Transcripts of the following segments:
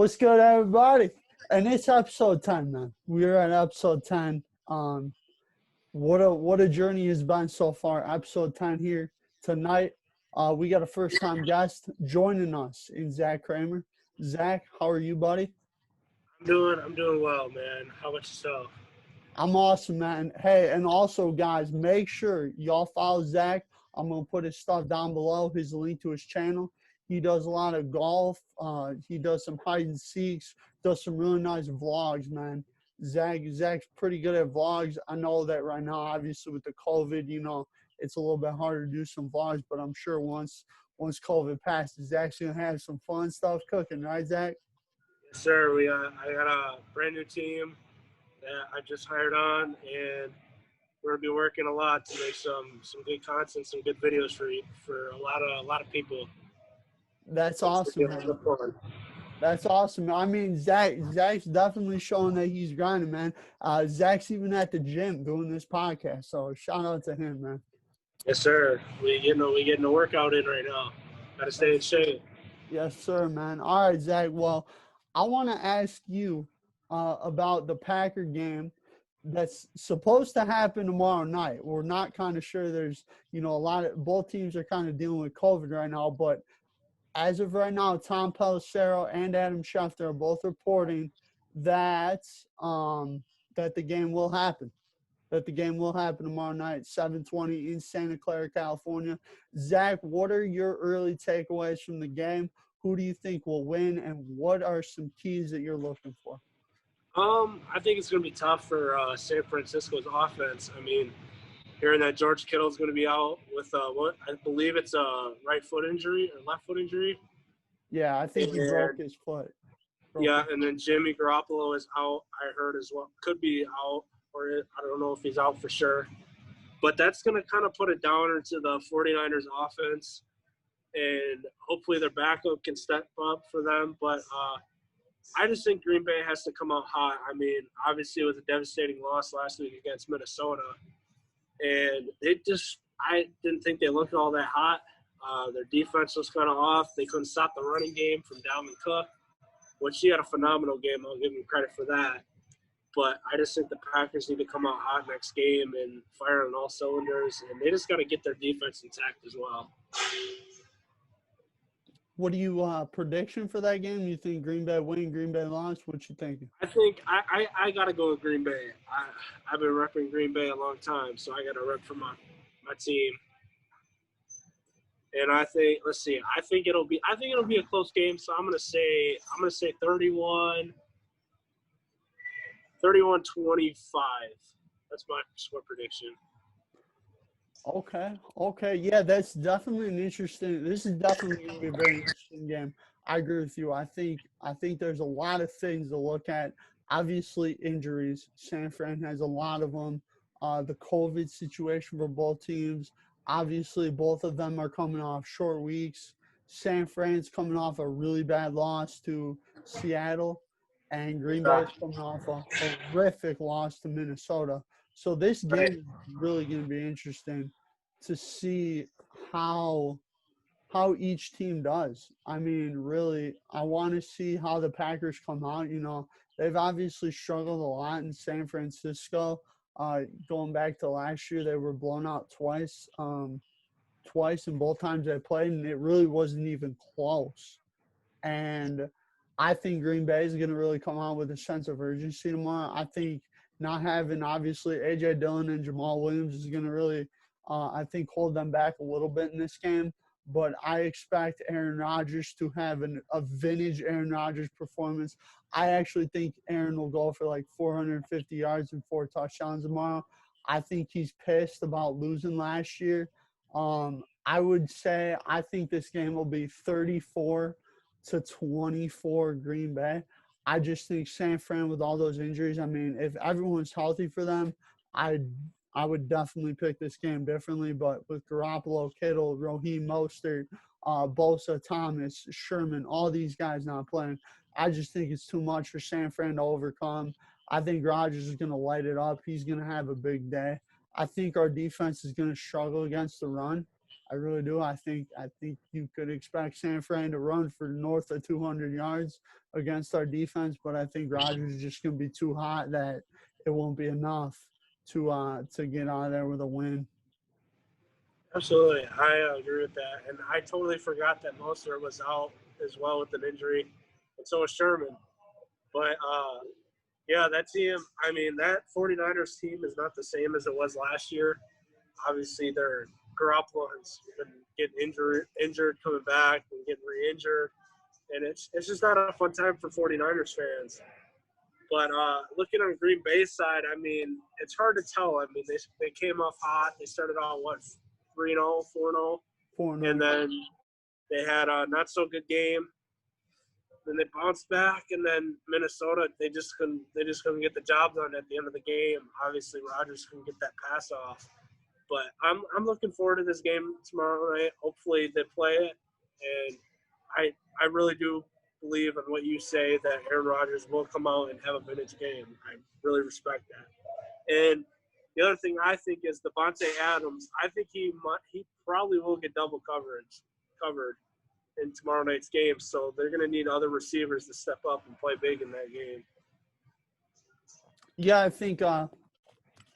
What's good, everybody? And it's episode 10, man. We're at episode 10. What a journey has been so far. Episode 10 here tonight. We got a first-time guest joining us in Zach Kramer. Zach, how are you, buddy? I'm doing well, man. How about yourself? I'm awesome, man. Hey, and also, guys, make sure y'all follow Zach. I'm going to put his stuff down below, his link to his channel. He does a lot of golf. He does some hide and seeks, does some really nice vlogs, man. Zach's pretty good at vlogs. I know that right now, obviously, with the COVID, it's a little bit harder to do some vlogs, but I'm sure once COVID passes, Zach's going to have some fun stuff cooking, right, Zach? Yes, sir. I got a brand new team that I just hired on, and we're gonna be working a lot to make some good content, some good videos for a lot of people. That's awesome, man. That's awesome. I mean, Zach's definitely showing that he's grinding, man. Zach's even at the gym doing this podcast, so shout out to him, man. Yes, sir. We getting a workout in right now. Got to stay in shape. Yes, sir, man. All right, Zach. Well, I want to ask you about the Packer game that's supposed to happen tomorrow night. We're not kind of sure. There's, both teams are kind of dealing with COVID right now, but as of right now, Tom Pelissero and Adam Schefter are both reporting that that the game will happen. That the game will happen tomorrow night, 7:20 in Santa Clara, California. Zach, what are your early takeaways from the game? Who do you think will win, and what are some keys that you're looking for? I think it's going to be tough for San Francisco's offense. I mean, hearing that George Kittle's going to be out with what I believe it's a right foot injury or left foot injury. Yeah, I think he broke his foot. And then Jimmy Garoppolo is out, I heard as well. Could be out, or I don't know if he's out for sure. But that's going to kind of put a downer to the 49ers offense, and hopefully their backup can step up for them. But I just think Green Bay has to come out hot. I mean, obviously it was a devastating loss last week against Minnesota. And I didn't think they looked all that hot. Their defense was kind of off. They couldn't stop the running game from Dalvin Cook, which he had a phenomenal game. I'll give him credit for that. But I just think the Packers need to come out hot next game and fire on all cylinders. And they just got to get their defense intact as well. What do you prediction for that game? You think Green Bay win, Green Bay loss? What you thinking? I think I got to go with Green Bay. I've been repping Green Bay a long time, so I got to rep for my team. And I think it'll be a close game. So I'm gonna say 31-25. That's my score prediction. Okay. Yeah, that's definitely this is definitely going to be a very interesting game. I agree with you. I think there's a lot of things to look at. Obviously, injuries. San Fran has a lot of them. The COVID situation for both teams. Obviously, both of them are coming off short weeks. San Fran's coming off a really bad loss to Seattle, and Green Bay's coming off a horrific loss to Minnesota. So this game is really going to be interesting to see how each team does. I mean, really, I want to see how the Packers come out. They've obviously struggled a lot in San Francisco. Going back to last year, they were blown out twice, and both times they played, and it really wasn't even close. And I think Green Bay is going to really come out with a sense of urgency tomorrow. I think not having, obviously, A.J. Dillon and Jamal Williams is going to really, I think, hold them back a little bit in this game. But I expect Aaron Rodgers to have a vintage Aaron Rodgers performance. I actually think Aaron will go for like 450 yards and 4 touchdowns tomorrow. I think he's pissed about losing last year. I would say I think this game will be 34-24 Green Bay. I just think San Fran, with all those injuries, I mean, if everyone's healthy for them, I would definitely pick this game differently. But with Garoppolo, Kittle, Raheem Mostert, Bosa, Thomas, Sherman, all these guys not playing, I just think it's too much for San Fran to overcome. I think Rodgers is going to light it up. He's going to have a big day. I think our defense is going to struggle against the run. I really do. I think you could expect San Fran to run for north of 200 yards against our defense, but I think Rodgers is just going to be too hot that it won't be enough to get out of there with a win. Absolutely, I agree with that, and I totally forgot that Mostert was out as well with an injury, and so was Sherman. But yeah, that team. I mean, that 49ers team is not the same as it was last year. Obviously, their Garoppolo has been getting injured, coming back, and getting re-injured, and it's just not a fun time for 49ers fans. But looking on Green Bay's side, I mean, it's hard to tell. I mean, they came off hot. They started on what 3-0, 4-0, 4-0. and then they had a not so good game. Then they bounced back, and then Minnesota they just couldn't get the job done at the end of the game. Obviously, Rodgers couldn't get that pass off. But I'm looking forward to this game tomorrow night. Hopefully they play it, and I really do believe in what you say that Aaron Rodgers will come out and have a vintage game. I really respect that. And the other thing I think is Devontae Adams. I think he probably will get double covered in tomorrow night's game. So they're going to need other receivers to step up and play big in that game. Yeah, I think I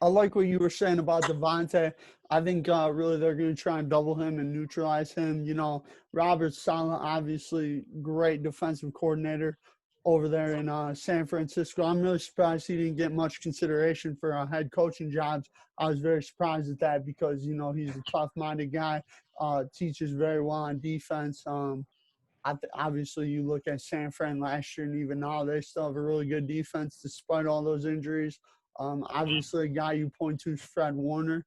like what you were saying about Devontae. I think really they're going to try and double him and neutralize him. You know, Robert Saleh, obviously great defensive coordinator over there in San Francisco. I'm really surprised he didn't get much consideration for head coaching jobs. I was very surprised at that because, you know, he's a tough-minded guy, teaches very well on defense. Obviously, you look at San Fran last year, and even now they still have a really good defense despite all those injuries. Obviously, a guy you point to is Fred Warner,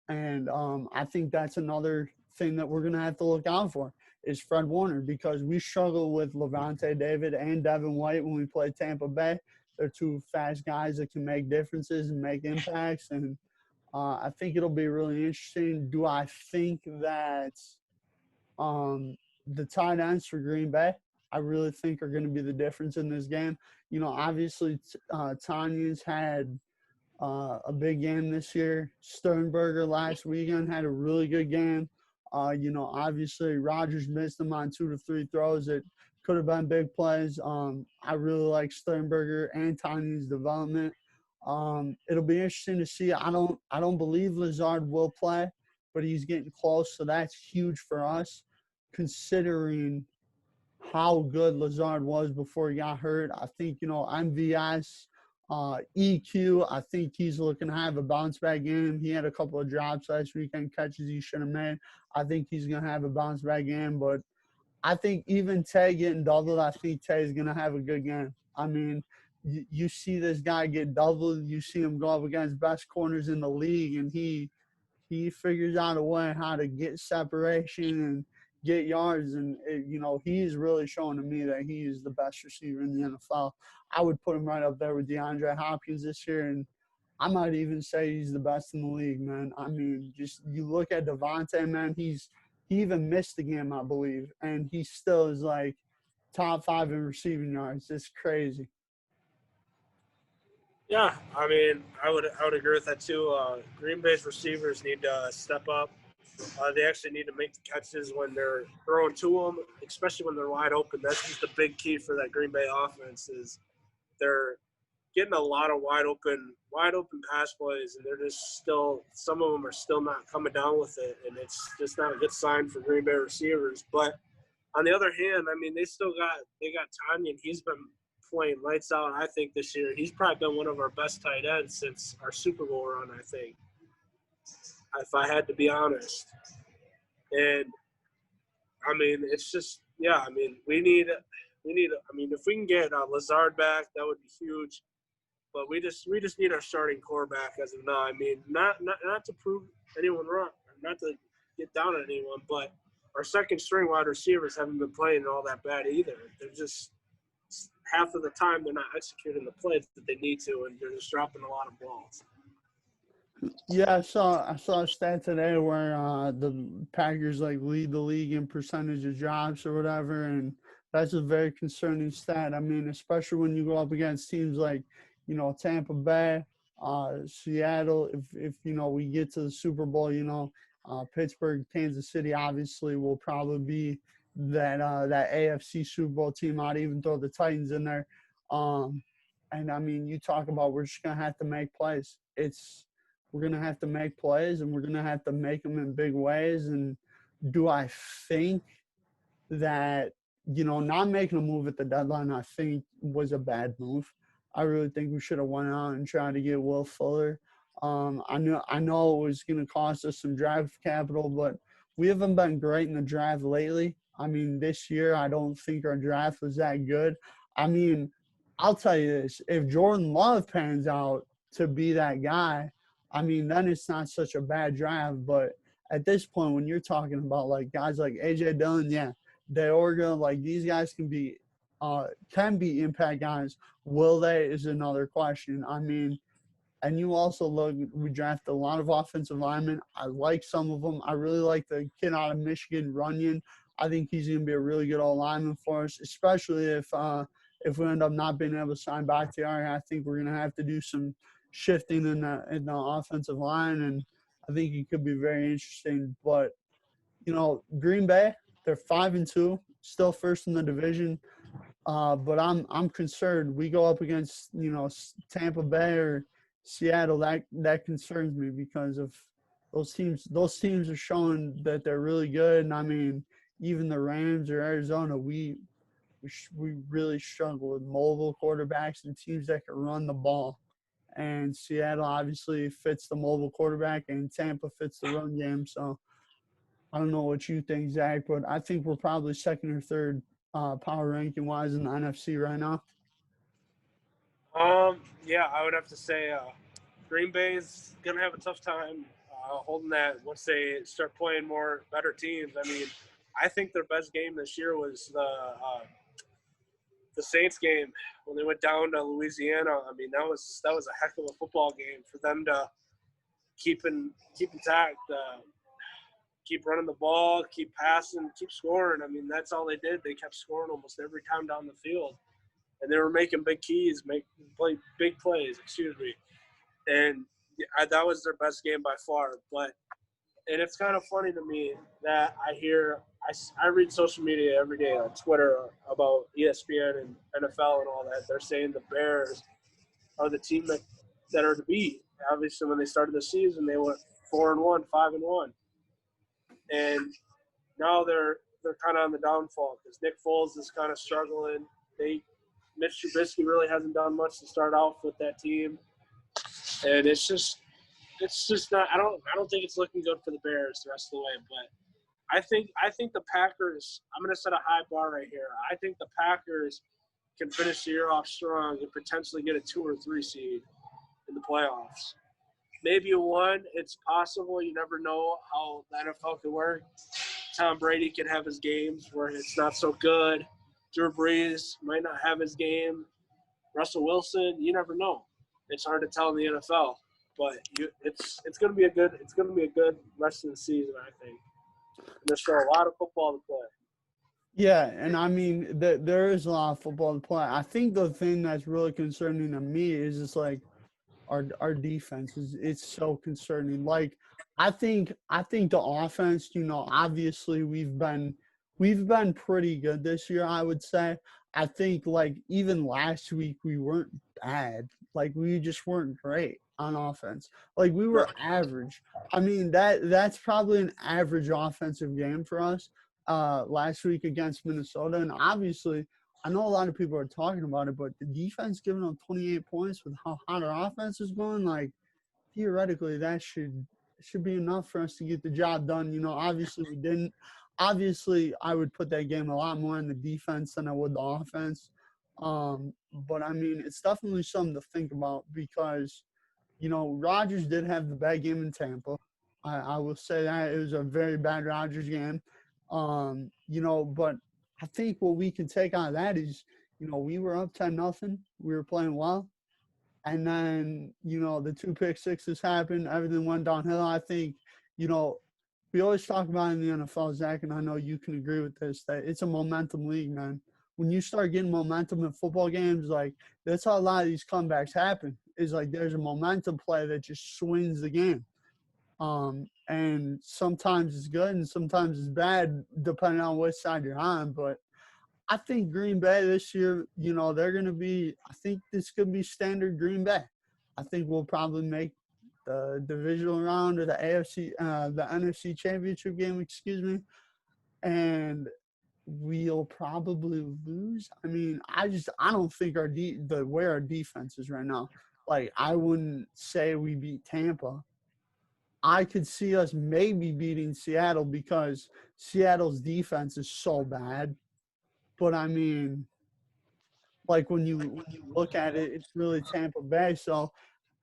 and I think that's another thing that we're going to have to look out for is Fred Warner because we struggle with Levante David and Devin White when we play Tampa Bay. They're two fast guys that can make differences and make impacts, and I think it'll be really interesting. Do I think that the tight ends for Green Bay, I really think are going to be the difference in this game. You know, obviously, Tanya's had a big game this year. Sternberger last weekend had a really good game. You know, obviously, Rodgers missed him on 2 to 3 throws that could have been big plays. I really like Sternberger and Tanya's development. It'll be interesting to see. I don't believe Lazard will play, but he's getting close, so that's huge for us considering how good Lazard was before he got hurt. I think, you know, MVS, EQ, I think he's looking to have a bounce back game. He had a couple of drops last weekend, catches he should have made. I think he's going to have a bounce back game, but I think even Tay getting doubled, I think Tay is going to have a good game. I mean, you see this guy get doubled, you see him go up against best corners in the league, and he figures out a way how to get separation and get yards. And, you know, he's really showing to me that he is the best receiver in the NFL. I would put him right up there with DeAndre Hopkins this year. And I might even say he's the best in the league, man. I mean, just you look at Devontae, man, he even missed the game, I believe. And he still is like top 5 in receiving yards. It's crazy. Yeah, I mean, I would agree with that too. Green Bay's receivers need to step up. They actually need to make the catches when they're throwing to them, especially when they're wide open. That's just a big key for that Green Bay offense is they're getting a lot of wide open pass plays, and they're just still some of them are still not coming down with it, and it's just not a good sign for Green Bay receivers. But on the other hand, I mean, they got Tanya, and he's been playing lights out, I think, this year. He's probably been one of our best tight ends since our Super Bowl run, I think, if I had to be honest. And, I mean, it's just, yeah, I mean, we need, I mean, if we can get Lazard back, that would be huge. But we just need our starting core back as of now. I mean, not to prove anyone wrong, not to get down on anyone, but our second string wide receivers haven't been playing all that bad either. They're just half of the time they're not executing the plays that they need to, and they're just dropping a lot of balls. Yeah, I saw a stat today where the Packers like lead the league in percentage of drops or whatever, and that's a very concerning stat. I mean, especially when you go up against teams like, you know, Tampa Bay, Seattle. If you know we get to the Super Bowl, you know, Pittsburgh, Kansas City obviously will probably be that AFC Super Bowl team. I'd even throw the Titans in there. Um, and I mean, you talk about we're just gonna have to make plays. We're gonna have to make plays, and we're gonna have to make them in big ways. And do I think that not making a move at the deadline, I think was a bad move. I really think we should have went out and tried to get Will Fuller. I know it was going to cost us some draft capital, but we haven't been great in the draft lately. I mean, this year I don't think our draft was that good. I mean, I'll tell you this: if Jordan Love pans out to be that guy, I mean, then it's not such a bad draft. But at this point, when you're talking about like guys like AJ Dillon, yeah, Deorga, like these guys can be impact guys. Will they is another question. I mean, and you also look, we drafted a lot of offensive linemen. I like some of them. I really like the kid out of Michigan, Runyon. I think he's going to be a really good old lineman for us, especially if we end up not being able to sign Bakhtiari. I think we're going to have to do some shifting in the offensive line, and I think it could be very interesting. But Green Bay, they're 5-2, still first in the division. But I'm concerned. We go up against Tampa Bay or Seattle. That concerns me because of those teams. Those teams are showing that they're really good. And I mean, even the Rams or Arizona, we really struggle with mobile quarterbacks and teams that can run the ball. And Seattle obviously fits the mobile quarterback, and Tampa fits the run game. So I don't know what you think, Zach, but I think we're probably second or third power ranking wise in the NFC right now. Yeah, I would have to say Green Bay's gonna have a tough time holding that once they start playing more better teams. I mean, I think their best game this year was the Saints game when they went down to Louisiana. I mean, that was a heck of a football game for them to keep intact, keep running the ball, keep passing, keep scoring. I mean, that's all they did. They kept scoring almost every time down the field, and they were making big big plays. Excuse me, and that was their best game by far. And it's kind of funny to me that I read social media every day on Twitter about ESPN and NFL and all that. They're saying the Bears are the team that are to beat. Obviously, when they started the season, they went 4-1, 5-1, and now they're kind of on the downfall because Nick Foles is kind of struggling. Mitch Trubisky really hasn't done much to start off with that team, and it's just not. I don't think it's looking good for the Bears the rest of the way. But I think the Packers. I'm going to set a high bar right here. I think the Packers can finish the year off strong and potentially get a 2 or 3 seed in the playoffs. Maybe a 1. It's possible. You never know how the NFL can work. Tom Brady can have his games where it's not so good. Drew Brees might not have his game. Russell Wilson, you never know. It's hard to tell in the NFL, but it's going to be a good rest of the season, I think. And there's still a lot of football to play. Yeah, and I mean there is a lot of football to play. I think the thing that's really concerning to me is just like our defense it's so concerning. Like I think the offense, obviously we've been pretty good this year, I would say. I think like even last week we weren't bad. Like we just weren't great on offense. Like we were average. I mean that's probably an average offensive game for us last week against Minnesota. And obviously I know a lot of people are talking about it, but the defense giving them 28 points with how hot our offense is going, like theoretically that should be enough for us to get the job done. Obviously we didn't. Obviously I would put that game a lot more in the defense than I would the offense. But I mean, it's definitely something to think about because, Rodgers did have the bad game in Tampa. I will say that it was a very bad Rodgers game. But I think what we can take out of that is, we were up 10-0. We were playing well. And then, the 2 pick sixes happened. Everything went downhill. I think, we always talk about in the NFL, Zach, and I know you can agree with this, that it's a momentum league, man. When you start getting momentum in football games, like that's how a lot of these comebacks happen. Is like there's a momentum play that just swings the game. And sometimes it's good and sometimes it's bad, depending on which side you're on. But I think Green Bay this year, they're going to be, I think this could be standard Green Bay. I think we'll probably make the divisional round or the NFC championship game, excuse me. And we'll probably lose. I mean, I don't think the way our defense is right now, like I wouldn't say we beat Tampa. I could see us maybe beating Seattle because Seattle's defense is so bad. But I mean, like when you look at it, it's really Tampa Bay. So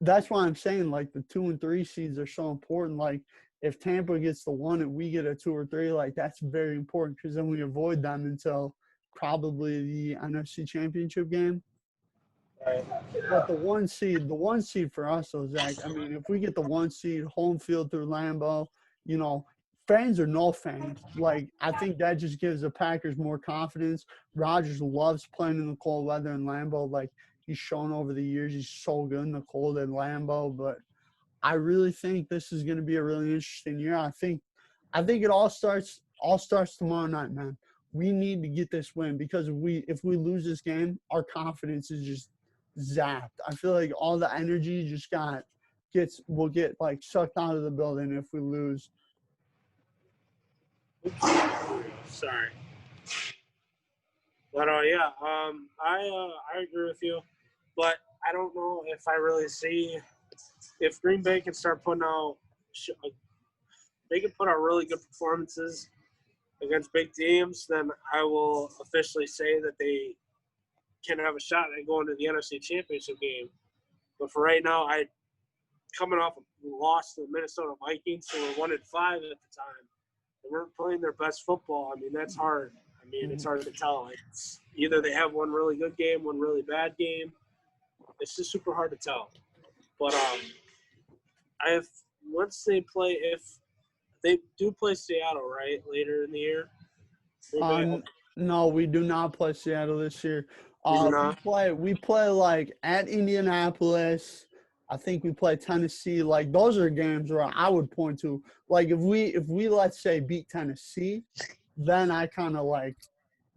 that's why I'm saying like the 2 and 3 seeds are so important. Like if Tampa gets the 1 and we get a 2 or 3, like that's very important because then we avoid them until probably the NFC Championship game. Right. But the one seed for us, though, Zach. I mean, if we get the 1 seed, home field through Lambeau, you know, fans or no fans, like I think that just gives the Packers more confidence. Rodgers loves playing in the cold weather in Lambeau. Like he's shown over the years, he's so good in the cold in Lambeau. But I really think this is going to be a really interesting year. I think it all starts tomorrow night, man. We need to get this win because if we lose this game, our confidence is just zapped. I feel like all the energy just will get like sucked out of the building if we lose. Sorry. But yeah, I agree with you, but I don't know if I really see if Green Bay can start putting out, they can put out really good performances against big teams, then I will officially say that they can have a shot at going to the NFC Championship game. But for right now, coming off a loss to the Minnesota Vikings, who were 1-5 at the time, they weren't playing their best football. I mean, that's hard. I mean, it's hard to tell. Like, either they have one really good game, one really bad game. It's just super hard to tell. But if they do play Seattle, right, later in the year. No, we do not play Seattle this year. We do We not? play like at Indianapolis. I think we play Tennessee. Like those are games where I would point to. Like if we let's say beat Tennessee, then I kind of like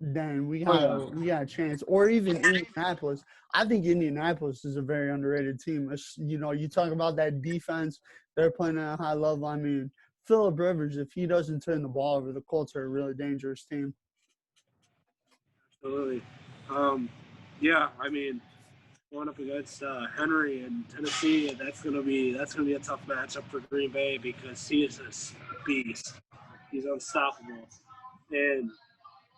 then we got a chance. Or even Indianapolis. I think Indianapolis is a very underrated team. You talk about that defense, they're playing at a high level. I mean, Phillip Rivers, if he doesn't turn the ball over, the Colts are a really dangerous team. Absolutely. Yeah, I mean, going up against Henry in Tennessee, that's gonna be a tough matchup for Green Bay because he is this beast. He's unstoppable, and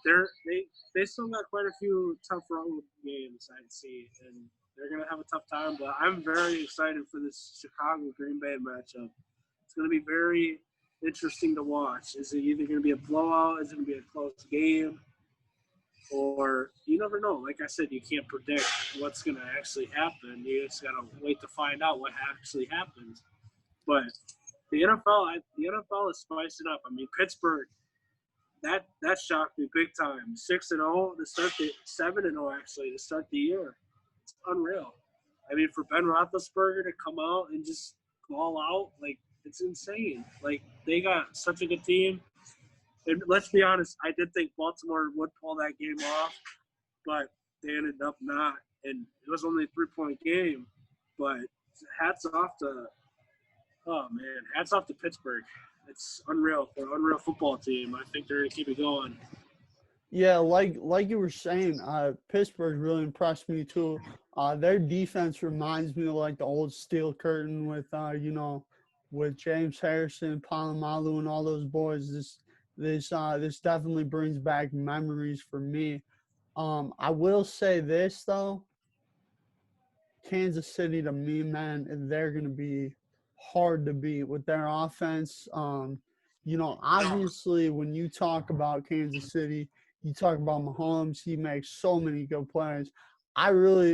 they still got quite a few tough road games I'd see, and they're gonna have a tough time. But I'm very excited for this Chicago Green Bay matchup. It's gonna be very interesting to watch. Is it either gonna be a blowout? Is it gonna be a close game? Or you never know. Like I said, you can't predict what's going to actually happen. You just got to wait to find out what actually happens. But the NFL is spicing up. I mean, Pittsburgh, that shocked me big time. 6-0 to start 7-0 actually to start the year. It's unreal. I mean, for Ben Roethlisberger to come out and just ball out, like it's insane. Like they got such a good team. And let's be honest, I did think Baltimore would pull that game off, but they ended up not. And it was only a 3-point game. But hats off to Pittsburgh. It's unreal. They're an unreal football team. I think they're going to keep it going. Yeah, like you were saying, Pittsburgh really impressed me too. Their defense reminds me of like the old Steel Curtain with James Harrison, Palomalu, and all those boys. This definitely brings back memories for me. I will say this though, Kansas City to me, man, they're gonna be hard to beat with their offense. Obviously when you talk about Kansas City, you talk about Mahomes. He makes so many good plays. I really,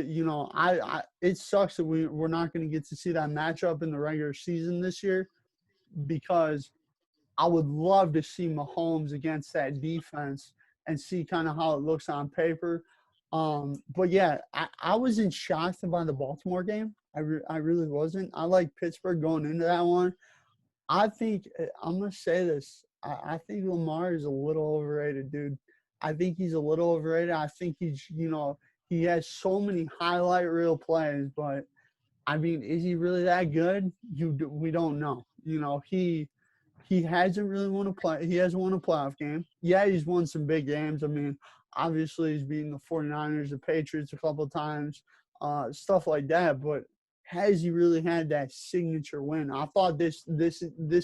it sucks that we're not going to get to see that matchup in the regular season this year because I would love to see Mahomes against that defense and see kind of how it looks on paper. But yeah, I wasn't shocked by the Baltimore game. I really wasn't. I like Pittsburgh going into that one. I think I'm gonna say this. I think Lamar is a little overrated, dude. I think he's a little overrated. I think he has so many highlight reel plays, but I mean, is he really that good? We don't know. He hasn't really won a play. He hasn't won a playoff game. Yeah, he's won some big games. I mean, obviously he's beaten the 49ers, the Patriots a couple of times, stuff like that. But has he really had that signature win? I thought this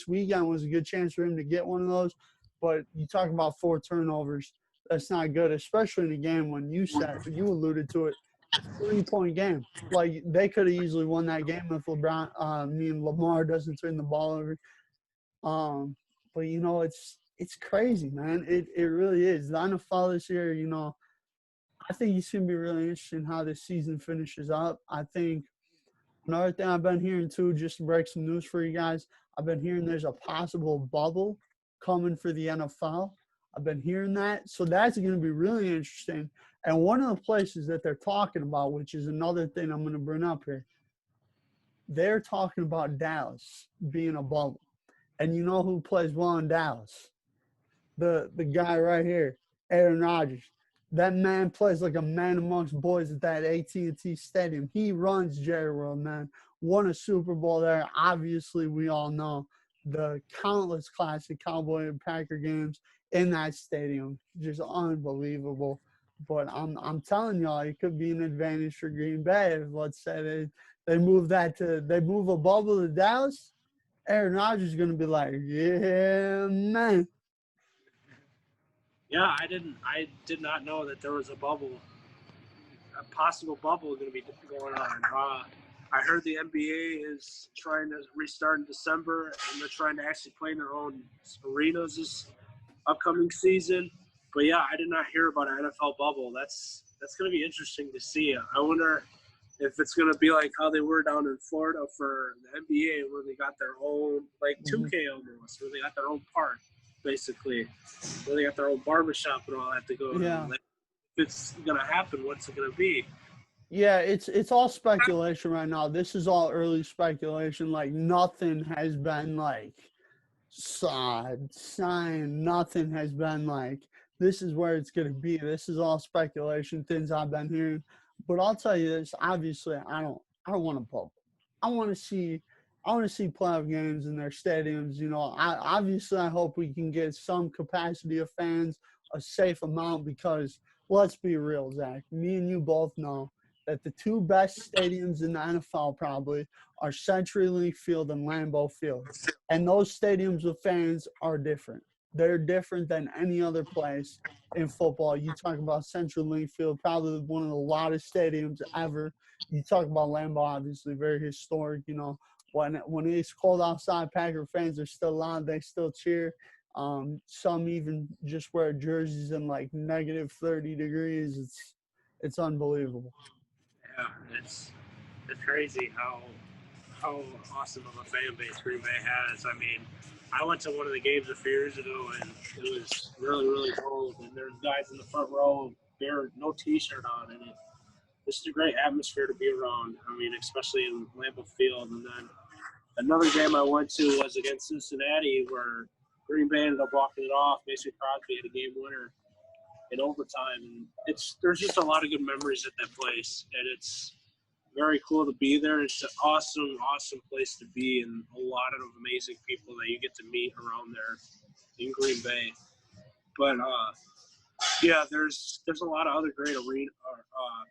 weekend was a good chance for him to get one of those. But you talk about 4 turnovers. That's not good, especially in a game when you alluded to it, 3-point game. Like they could have easily won that game if Lamar doesn't turn the ball over. Um, but it's crazy, man. It really is. The NFL this year, I think it's gonna be really interesting how this season finishes up. I think another thing I've been hearing too, just to break some news for you guys, I've been hearing there's a possible bubble coming for the NFL. I've been hearing that. So that's going to be really interesting. And one of the places that they're talking about, which is another thing I'm going to bring up here, they're talking about Dallas being a bubble. And you know who plays well in Dallas? The guy right here, Aaron Rodgers. That man plays like a man amongst boys at that AT&T Stadium. He runs Jerry World, man. Won a Super Bowl there. Obviously, we all know the countless classic Cowboy and Packer games in that stadium. Just unbelievable. But I'm telling y'all, it could be an advantage for Green Bay if, let's say, they move a bubble to Dallas. Aaron Rodgers is gonna be like, yeah, man. Yeah, I did not know that there was a possible bubble going to be going on. I heard the NBA is trying to restart in December, and they're trying to actually play in their own arenas this upcoming season. But yeah, I did not hear about an NFL bubble. That's going to be interesting to see. I wonder if it's going to be like how they were down in Florida for the NBA, where they got their own, like 2K almost, where they got their own park, basically, where they got their own barbershop and all that to go to. Yeah. Like, if it's going to happen, what's it going to be? Yeah, it's all speculation right now. This is all early speculation. Like nothing has been like signed. Nothing has been like this is where it's gonna be. This is all speculation, things I've been hearing. But I'll tell you this, obviously I don't want a bubble. I wanna see playoff games in their stadiums. I hope we can get some capacity of fans, a safe amount, because let's be real, Zach. Me and you both know that the two best stadiums in the NFL probably are CenturyLink Field and Lambeau Field. And those stadiums with fans are different. They're different than any other place in football. You talk about CenturyLink Field, probably one of the loudest stadiums ever. You talk about Lambeau, obviously very historic. When it's cold outside, Packer fans are still loud. They still cheer. Some even just wear jerseys in like negative 30 degrees. It's unbelievable. Yeah, it's crazy how awesome of a fan base Green Bay has. I mean, I went to one of the games a few years ago, and it was really, really cold. And there's guys in the front row, bare no T-shirt on, and it's just a great atmosphere to be around. I mean, especially in Lambeau Field. And then another game I went to was against Cincinnati, where Green Bay ended up walking it off. Mason Crosby had a game winner in overtime, and there's just a lot of good memories at that place, and it's very cool to be there. It's an awesome, awesome place to be, and a lot of amazing people that you get to meet around there in Green Bay. But yeah, there's a lot of other great arena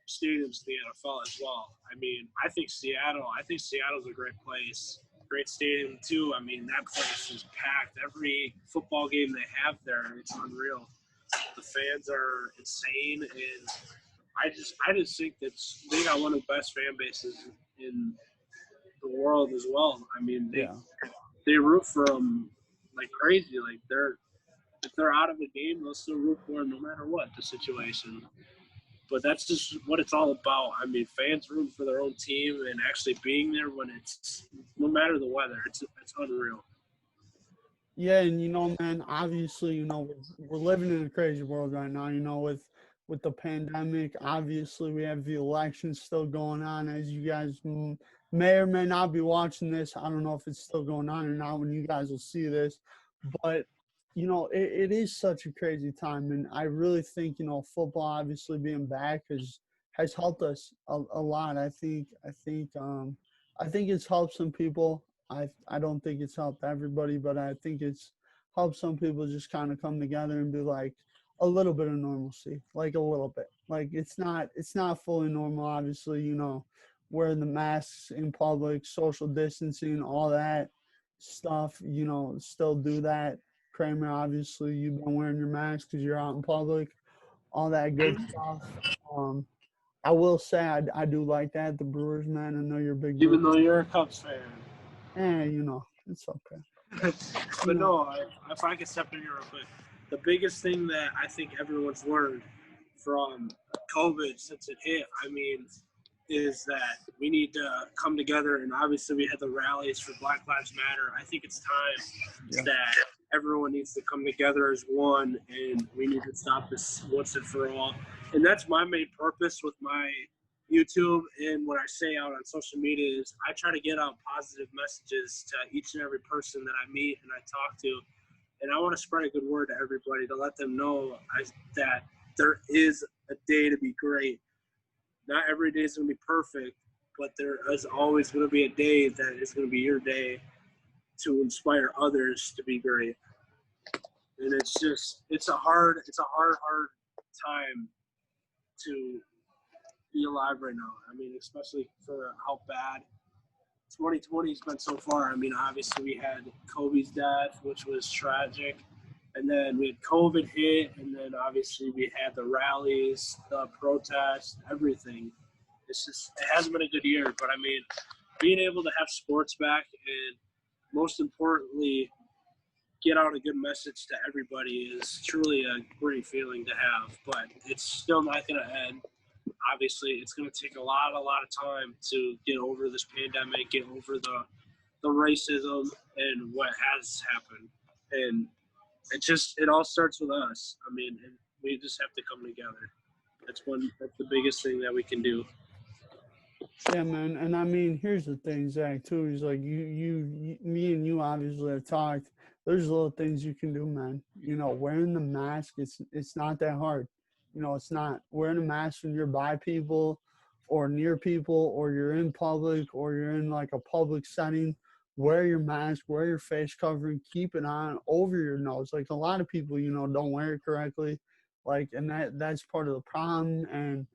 stadiums in the NFL as well. I mean, I think Seattle's a great place, great stadium too. I mean, that place is packed. Every football game they have there, it's unreal. The fans are insane, and I just think that they got one of the best fan bases in the world as well. I mean, Yeah. they root for them like crazy. Like if they're out of the game, they'll still root for them no matter what the situation. But that's just what it's all about. I mean, fans root for their own team and actually being there when it's no matter the weather. It's unreal. Yeah, and man, obviously, we're living in a crazy world right now. With the pandemic, obviously, we have the election still going on, as you guys may or may not be watching this. I don't know if it's still going on or not when you guys will see this, but it is such a crazy time, and I really think football obviously being back has helped us a lot. I think it's helped some people. I don't think it's helped everybody, but I think it's helped some people just kind of come together and be like a little bit of normalcy, like a little bit. Like it's not fully normal, obviously. Wearing the masks in public, social distancing, all that stuff. Still do that. Kramer, obviously, you've been wearing your mask because you're out in public, all that good stuff. Um, I will say I do like that. The Brewers, man, I know you're a big Brewers. Even though you're a Cubs fan. It's okay. But no, if I could step in here real quick, the biggest thing that I think everyone's learned from COVID since it hit, is that we need to come together. And obviously, we had the rallies for Black Lives Matter. I think it's time that everyone needs to come together as one, and we need to stop this once and for all. And that's my main purpose with my YouTube and what I say out on social media is I try to get out positive messages to each and every person that I meet and I talk to. And I want to spread a good word to everybody to let them know that there is a day to be great. Not every day is going to be perfect, but there is always going to be a day that is going to be your day to inspire others to be great. And it's a hard time to be alive right now. Especially for how bad 2020 has been so far. Obviously we had Kobe's death, which was tragic. And then we had COVID hit, and then obviously we had the rallies, the protests, everything. It hasn't been a good year, but being able to have sports back and most importantly, get out a good message to everybody is truly a great feeling to have, but it's still not going to end. Obviously, it's going to take a lot of time to get over this pandemic, get over the racism and what has happened. And it all starts with us. And we just have to come together. That's the biggest thing that we can do. Yeah, man. And here's the thing, Zach, too, is like me and you obviously have talked. There's little things you can do, man. Wearing the mask, it's not that hard. It's not wearing a mask when you're by people or near people or you're in public or you're in like a public setting. Wear your mask, wear your face covering, keep it on over your nose. Like a lot of people, don't wear it correctly. Like, and that's part of the problem. And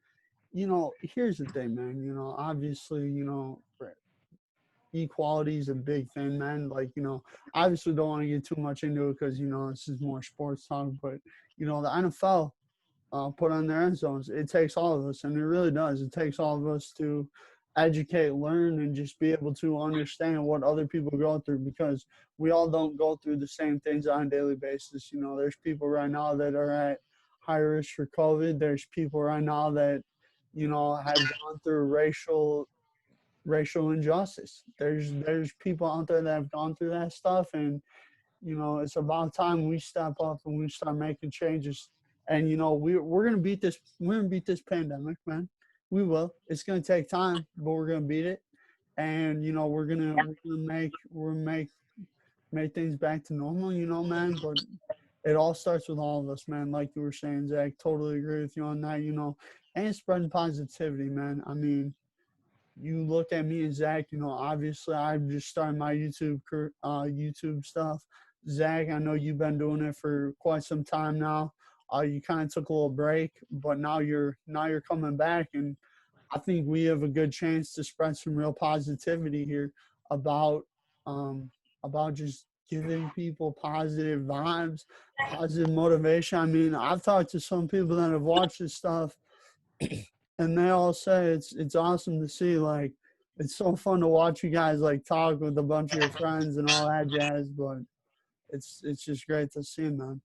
here's the thing, man. Obviously, equality is a big thing, man. Like, obviously don't want to get too much into it because, this is more sports talk, but, the NFL put on their end zones. It takes all of us, and it really does. It takes all of us to educate, learn, and just be able to understand what other people go through because we all don't go through the same things on a daily basis. There's people right now that are at high risk for COVID. There's people right now that, have gone through racial injustice. There's people out there that have gone through that stuff, and it's about time we step up and we start making changes. And we're gonna beat this. We're gonna beat this pandemic, man. We will. It's gonna take time, but we're gonna beat it. And we're gonna make things back to normal. Man. But it all starts with all of us, man. Like you were saying, Zach. Totally agree with you on that. And spreading positivity, man. You look at me and Zach, obviously I've just started my YouTube stuff. Zach, I know you've been doing it for quite some time now. You kind of took a little break, but now you're coming back, and I think we have a good chance to spread some real positivity here about just giving people positive vibes, positive motivation. I've talked to some people that have watched this stuff and they all say it's awesome to see. Like, it's so fun to watch you guys like talk with a bunch of your friends and all that jazz. But it's just great to see, man.